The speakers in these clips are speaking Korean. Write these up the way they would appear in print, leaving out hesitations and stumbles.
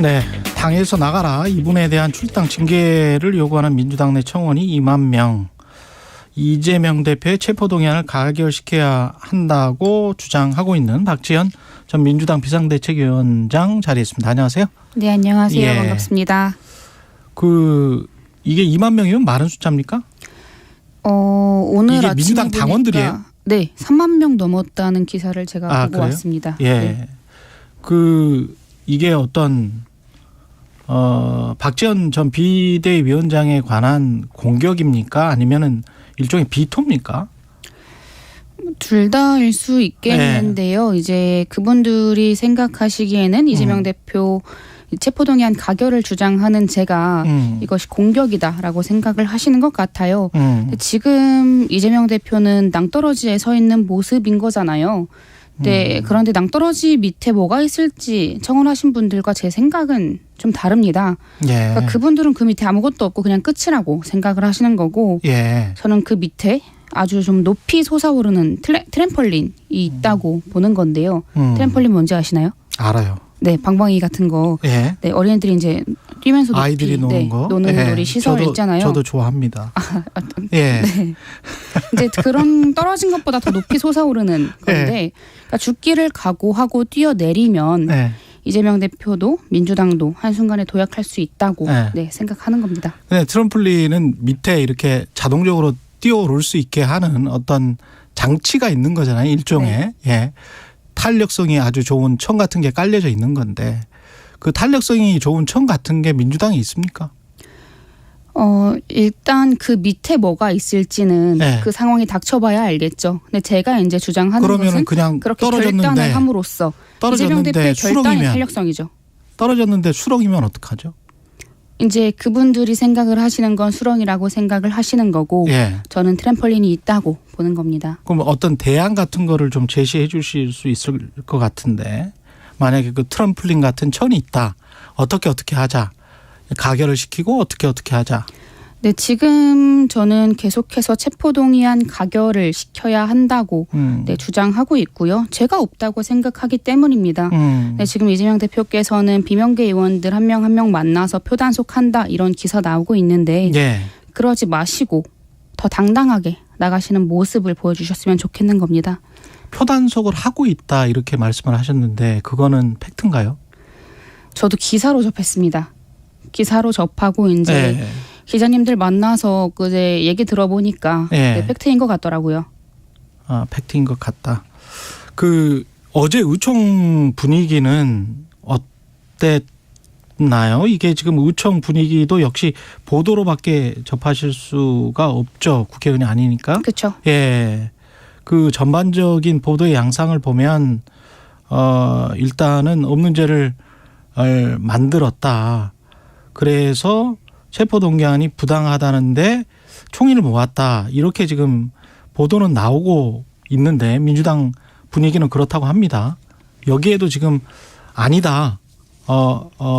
네, 당에서 나가라. 이분에 대한 출당 징계를 요구하는 민주당 내 청원이 2만 명. 이재명 대표의 체포동의안을 가결시켜야 한다고 주장하고 있는 박지원 전 민주당 비상대책위원장 자리했습니다. 안녕하세요. 네, 안녕하세요. 예. 반갑습니다. 이게 2만 명이면 많은 숫자입니까? 오늘 이게 아침에 민주당 보니까 당원들이에요? 네, 3만 명 넘었다는 기사를 제가 보고 그래요? 왔습니다. 예. 네. 이게 어떤 박지원 전 비대위원장에 관한 공격입니까? 아니면은 일종의 비토입니까? 둘 다일 수 있겠는데요. 네. 이제 그분들이 생각하시기에는 이재명 대표 체포동의안 가결을 주장하는 제가 이것이 공격이다라고 생각을 하시는 것 같아요. 지금 이재명 대표는 낭떠러지에 서 있는 모습인 거잖아요. 네, 그런데 낭떠러지 밑에 뭐가 있을지 청원하신 분들과 제 생각은 좀 다릅니다. 예. 그러니까 그분들은 그 밑에 아무것도 없고 그냥 끝이라고 생각을 하시는 거고, 예. 저는 그 밑에 아주 좀 높이 솟아오르는 트램펄린이 있다고 보는 건데요. 트램펄린 뭔지 아시나요? 알아요. 네, 방방이 같은 거. 예. 네, 어린이들이 이제 뛰면서 높이, 아이들이 노는 거. 노는 예. 놀이 시설 있잖아요. 저도 좋아합니다. 예. 네. 이제 그런 떨어진 것보다 더 높이 솟아오르는 건데, 그러니까 죽기를 각오하고 뛰어내리면 이재명 대표도 민주당도 한순간에 도약할 수 있다고 생각하는 겁니다. 네, 트럼플린은 밑에 이렇게 자동적으로 뛰어오를 수 있게 하는 어떤 장치가 있는 거잖아요. 일종의. 예. 탄력성이 아주 좋은 청 같은 게 깔려져 있는 건데, 그 탄력성이 좋은 청 같은 게 민주당에 있습니까? 일단 그 밑에 뭐가 있을지는 그 상황이 닥쳐봐야 알겠죠. 근데 제가 이제 주장하는 것은 그냥 그렇게 결단을 함으로써 이재명 대표의 결단이 탄력성이죠. 떨어졌는데 수렁이면 어떡하죠? 이제 그분들이 생각을 하시는 건 수렁이라고 생각을 하시는 거고, 저는 트램펄린이 있다고 보는 겁니다. 그럼 어떤 대안 같은 거를 좀 제시해 주실 수 있을 것 같은데, 만약에 그 트램펄린 같은 천이 있다. 어떻게 하자. 가결을 시키고 어떻게 하자. 네, 지금 저는 계속해서 체포동의안 가결을 시켜야 한다고 주장하고 있고요. 제가 없다고 생각하기 때문입니다. 네, 지금 이재명 대표께서는 비명계 의원들 한 명 한 명 만나서 표단속한다 이런 기사 나오고 있는데 그러지 마시고 더 당당하게 나가시는 모습을 보여주셨으면 좋겠는 겁니다. 표단속을 하고 있다 이렇게 말씀을 하셨는데 그거는 팩트인가요? 저도 기사로 접했습니다. 기사로 접하고 이제 기자님들 만나서 그제 얘기 들어보니까 팩트인 것 같더라고요. 아, 팩트인 것 같다. 어제 의총 분위기는 어땠나요? 이게 지금 의총 분위기도 역시 보도로밖에 접하실 수가 없죠. 국회의원이 아니니까. 그렇죠. 예. 그 전반적인 보도의 양상을 보면 일단은 없는 죄를 만들었다. 그래서 체포동의안이 부당하다는데 총의를 모았다. 이렇게 지금 보도는 나오고 있는데 민주당 분위기는 그렇다고 합니다. 여기에도 지금 아니다.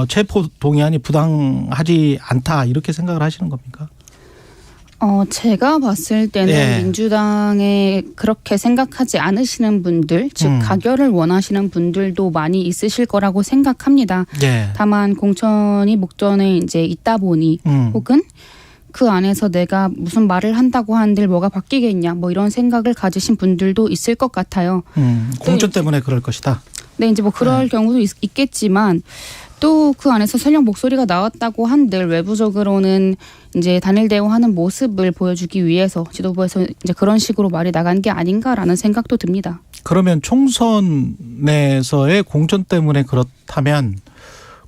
체포동의안이 부당하지 않다. 이렇게 생각을 하시는 겁니까? 제가 봤을 때는 민주당에 그렇게 생각하지 않으시는 분들, 즉 가결을 원하시는 분들도 많이 있으실 거라고 생각합니다. 다만 공천이 목전에 이제 있다 보니 혹은 그 안에서 내가 무슨 말을 한다고 한들 뭐가 바뀌겠냐 뭐 이런 생각을 가지신 분들도 있을 것 같아요. 공천 때문에 그럴 것이다. 네, 이제 뭐 그럴 경우도 있겠지만 또 그 안에서 설령 목소리가 나왔다고 한들 외부적으로는 이제 단일 대우하는 모습을 보여주기 위해서 지도부에서 이제 그런 식으로 말이 나간 게 아닌가라는 생각도 듭니다. 그러면 총선에서의 공천 때문에 그렇다면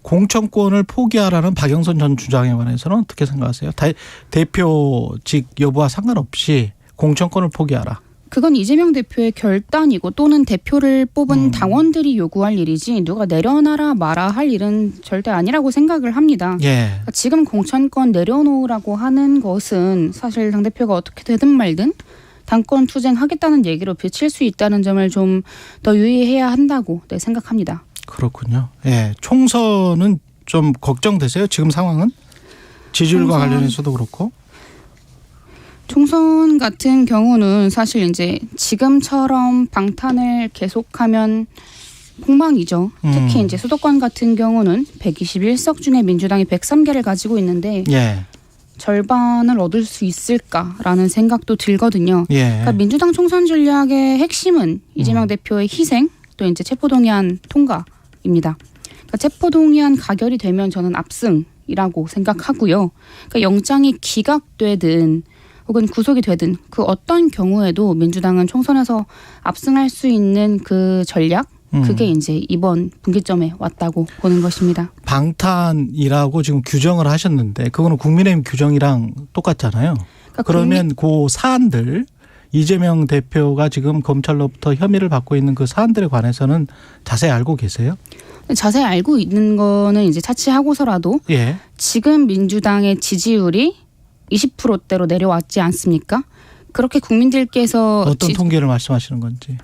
공천권을 포기하라는 박영선 전 주장에 관해서는 어떻게 생각하세요? 대표직 여부와 상관없이 공천권을 포기하라. 그건 이재명 대표의 결단이고 또는 대표를 뽑은 당원들이 요구할 일이지 누가 내려놔라 마라 할 일은 절대 아니라고 생각을 합니다. 지금 공천권 내려놓으라고 하는 것은 사실 당대표가 어떻게 되든 말든 당권 투쟁하겠다는 얘기로 비칠 수 있다는 점을 좀 더 유의해야 한다고 생각합니다. 그렇군요. 총선은 좀 걱정되세요? 지금 상황은? 지지율과 관련해서도 그렇고. 총선 같은 경우는 사실 이제 지금처럼 방탄을 계속하면 폭망이죠. 특히 이제 수도권 같은 경우는 121석 중에 민주당이 103개를 가지고 있는데 예. 절반을 얻을 수 있을까라는 생각도 들거든요. 예. 그러니까 민주당 총선 전략의 핵심은 이재명 대표의 희생 또 이제 체포동의안 통과입니다. 그러니까 체포동의안 가결이 되면 저는 압승이라고 생각하고요. 그러니까 영장이 기각되든 혹은 구속이 되든 그 어떤 경우에도 민주당은 총선에서 압승할 수 있는 그 전략 그게 이제 이번 분기점에 왔다고 보는 것입니다. 방탄이라고 지금 규정을 하셨는데 그거는 국민의힘 규정이랑 똑같잖아요. 그러니까 그러면 그 사안들 이재명 대표가 지금 검찰로부터 혐의를 받고 있는 그 사안들에 관해서는 자세히 알고 계세요? 자세히 알고 있는 거는 이제 차치하고서라도 예. 지금 민주당의 지지율이 20%대로 내려왔지 않습니까? 그렇게 국민들께서 어떤 통계를 말씀하시는 건지.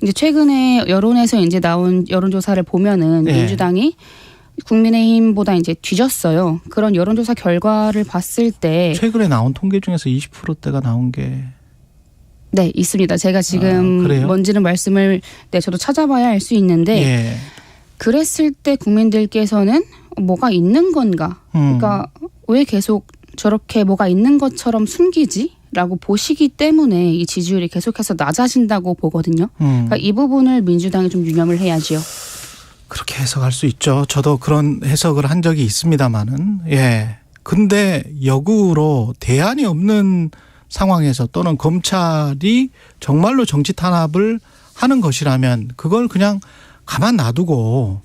이제 최근에 여론에서 이제 나온 여론조사를 보면은 예. 민주당이 국민의힘보다 이제 뒤졌어요. 그런 여론조사 결과를 봤을 때 최근에 나온 통계 중에서 20%대가 나온 게 네, 있습니다. 제가 지금 뭔지는 말씀을 저도 찾아봐야 알 수 있는데 예. 그랬을 때 국민들께서는 뭐가 있는 건가? 그러니까 왜 계속 저렇게 뭐가 있는 것처럼 숨기지? 라고 보시기 때문에 이 지지율이 계속해서 낮아진다고 보거든요. 그러니까 이 부분을 민주당이 좀 유념을 해야지요. 그렇게 해석할 수 있죠. 저도 그런 해석을 한 적이 있습니다마는. 예. 근데 역으로 대안이 없는 상황에서 또는 검찰이 정말로 정치 탄압을 하는 것이라면 그걸 그냥 가만 놔두고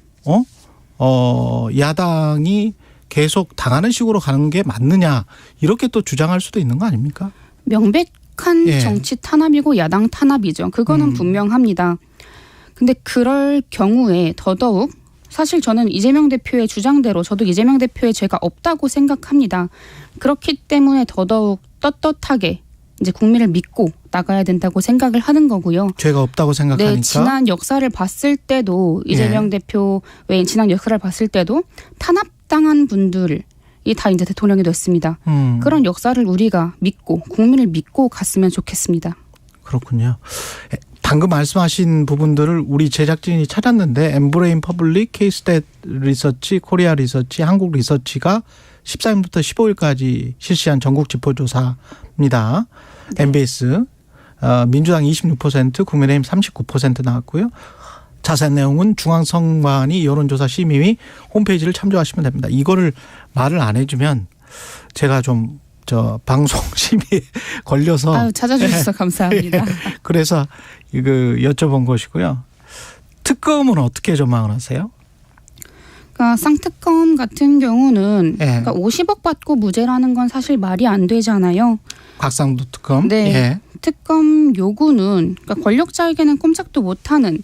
야당이 계속 당하는 식으로 가는 게 맞느냐 이렇게 또 주장할 수도 있는 거 아닙니까? 명백한 정치 탄압이고 야당 탄압이죠. 그거는 분명합니다. 근데 그럴 경우에 더더욱 사실 저는 이재명 대표의 주장대로 저도 이재명 대표의 죄가 없다고 생각합니다. 그렇기 때문에 더더욱 떳떳하게 이제 국민을 믿고 나가야 된다고 생각을 하는 거고요. 죄가 없다고 생각하니까. 네, 지난 역사를 봤을 때도 이재명 대표 외에 지난 역사를 봤을 때도 탄압당한 분들이 다 이제 대통령이 됐습니다. 그런 역사를 우리가 믿고 국민을 믿고 갔으면 좋겠습니다. 그렇군요. 방금 말씀하신 부분들을 우리 제작진이 찾았는데 엠브레인 퍼블릭, K-스탯 리서치, 코리아 리서치, 한국 리서치가 14일부터 15일까지 실시한 전국 지표조사입니다. 네. MBS 민주당 26%, 국민의힘 39% 나왔고요. 자세한 내용은 중앙선관위 여론조사 심의위 홈페이지를 참조하시면 됩니다. 이거를 말을 안 해주면 제가 좀 방송 심의에 걸려서 찾아주셔서 감사합니다. 그래서 이거 여쭤본 것이고요. 특검은 어떻게 전망을 하세요? 그러니까 쌍특검 같은 경우는 그러니까 50억 받고 무죄라는 건 사실 말이 안 되잖아요. 곽상도 특검. 네. 예. 특검 요구는 그러니까 권력자에게는 꼼짝도 못하는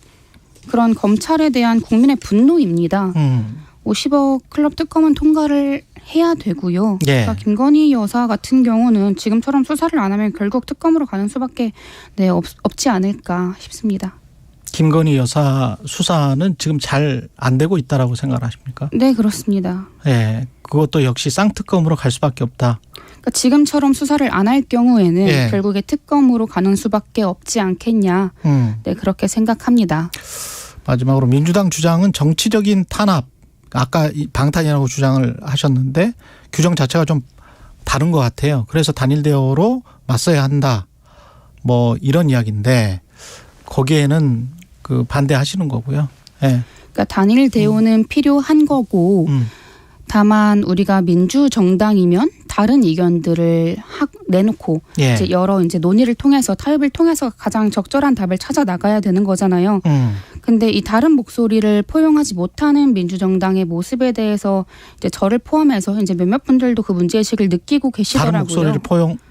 그런 검찰에 대한 국민의 분노입니다. 50억 클럽 특검은 통과를 해야 되고요. 예. 그러니까 김건희 여사 같은 경우는 지금처럼 수사를 안 하면 결국 특검으로 가는 수밖에 없지 않을까 싶습니다. 김건희 여사 수사는 지금 잘 안 되고 있다라고 생각하십니까? 네, 그렇습니다. 네, 그것도 역시 쌍특검으로 갈 수밖에 없다. 그러니까 지금처럼 수사를 안 할 경우에는 결국에 특검으로 가는 수밖에 없지 않겠냐. 네, 그렇게 생각합니다. 마지막으로 민주당 주장은 정치적인 탄압. 아까 방탄이라고 주장을 하셨는데 규정 자체가 좀 다른 것 같아요. 그래서 단일 대우로 맞서야 한다. 뭐 이런 이야기인데 거기에는 그 반대하시는 거고요. 네. 그러니까 단일 대우는 필요한 거고 다만 우리가 민주정당이면 다른 의견들을 내놓고 이제 여러 이제 논의를 통해서 타협을 통해서 가장 적절한 답을 찾아 나가야 되는 거잖아요. 근데 이 다른 목소리를 포용하지 못하는 민주정당의 모습에 대해서 이제 저를 포함해서 이제 몇몇 분들도 그 문제의식을 느끼고 계시더라고요. 다른 목소리를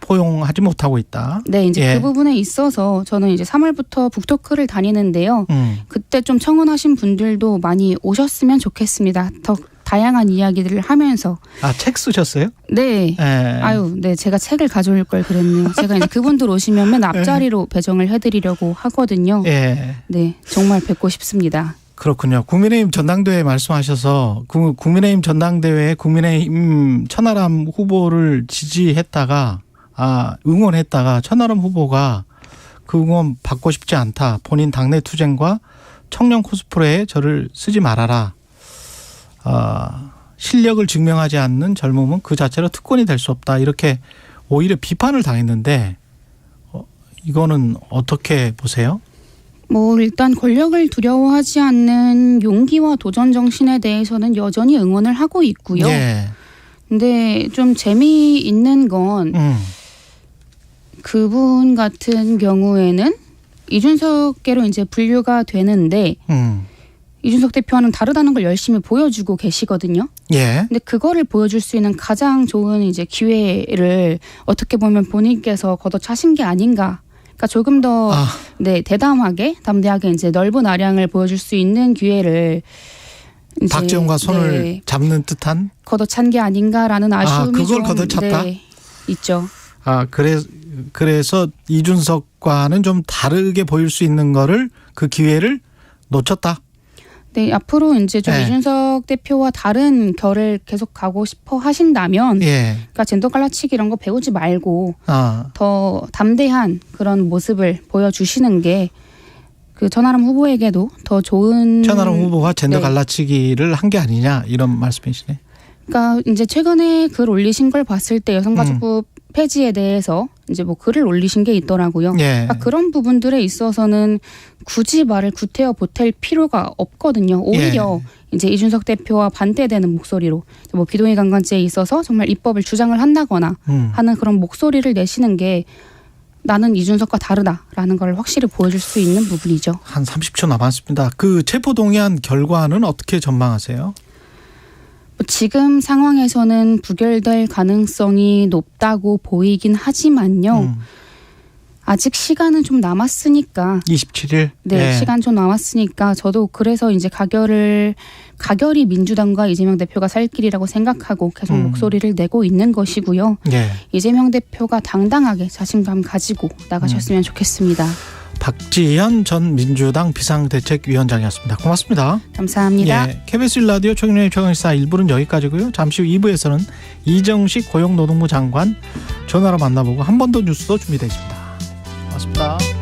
포용하지 못하고 있다. 네, 이제 그 부분에 있어서 저는 이제 3월부터 북토크를 다니는데요. 그때 좀 청원하신 분들도 많이 오셨으면 좋겠습니다. 더 다양한 이야기들을 하면서. 책 쓰셨어요? 네. 네. 제가 책을 가져올 걸 그랬네요. 제가 이제 그분들 오시면 맨 앞자리로 배정을 해드리려고 하거든요. 네. 정말 뵙고 싶습니다. 그렇군요. 국민의힘 전당대회 말씀하셔서 국민의힘 전당대회에 국민의힘 천하람 후보를 지지했다가 응원했다가 천하람 후보가 그 응원 받고 싶지 않다. 본인 당내 투쟁과 청년 코스프레에 저를 쓰지 말아라. 실력을 증명하지 않는 젊음은 그 자체로 특권이 될 수 없다. 이렇게 오히려 비판을 당했는데 이거는 어떻게 보세요? 뭐 일단 권력을 두려워하지 않는 용기와 도전 정신에 대해서는 여전히 응원을 하고 있고요. 예. 근데 좀 재미있는 건 그분 같은 경우에는 이준석계로 이제 분류가 되는데 이준석 대표와는 다르다는 걸 열심히 보여주고 계시거든요. 예. 근데 그거를 보여줄 수 있는 가장 좋은 이제 기회를 어떻게 보면 본인께서 걷어차신 게 아닌가. 그러니까 조금 더 네, 대담하게, 담대하게 이제 넓은 아량을 보여줄 수 있는 기회를 이제 박지원과 손을 잡는 듯한 걷어찬 게 아닌가라는 아쉬움이 그걸 좀 걷어찼다? 네, 있죠. 그래서 이준석과는 좀 다르게 보일 수 있는 거를 그 기회를 놓쳤다. 네, 앞으로 이제 좀 이준석 대표와 다른 결을 계속 가고 싶어 하신다면, 그러니까 젠더 갈라치기 이런 거 배우지 말고 더 담대한 그런 모습을 보여주시는 게 그 전하람 후보에게도 더 좋은. 전하람 후보가 젠더 갈라치기를 한 게 아니냐 이런 말씀이시네. 그러니까 이제 최근에 글 올리신 걸 봤을 때 여성가족부 폐지에 대해서 이제 뭐 글을 올리신 게 있더라고요. 그러니까 그런 부분들에 있어서는 굳이 말을 구태여 보탤 필요가 없거든요. 오히려 이제 이준석 대표와 반대되는 목소리로 뭐 비동의 강간죄에 있어서 정말 입법을 주장을 한다거나 하는 그런 목소리를 내시는 게 나는 이준석과 다르다라는 걸 확실히 보여줄 수 있는 부분이죠. 한 30초 남았습니다. 그 체포동의안 결과는 어떻게 전망하세요? 지금 상황에서는 부결될 가능성이 높다고 보이긴 하지만요. 아직 시간은 좀 남았으니까. 27일? 네, 시간 좀 남았으니까 저도 그래서 이제 가결이 민주당과 이재명 대표가 살 길이라고 생각하고 계속 목소리를 내고 있는 것이고요. 이재명 대표가 당당하게 자신감 가지고 나가셨으면 좋겠습니다. 박지현 전 민주당 비상대책위원장이었습니다. 고맙습니다. 감사합니다. KBS 1라디오 최경영의 최강시사 1부는 여기까지고요. 잠시 후 2부에서는 이정식 고용노동부 장관 전화로 만나보고 한 번 더 뉴스도 준비되어 있습니다. 고맙습니다.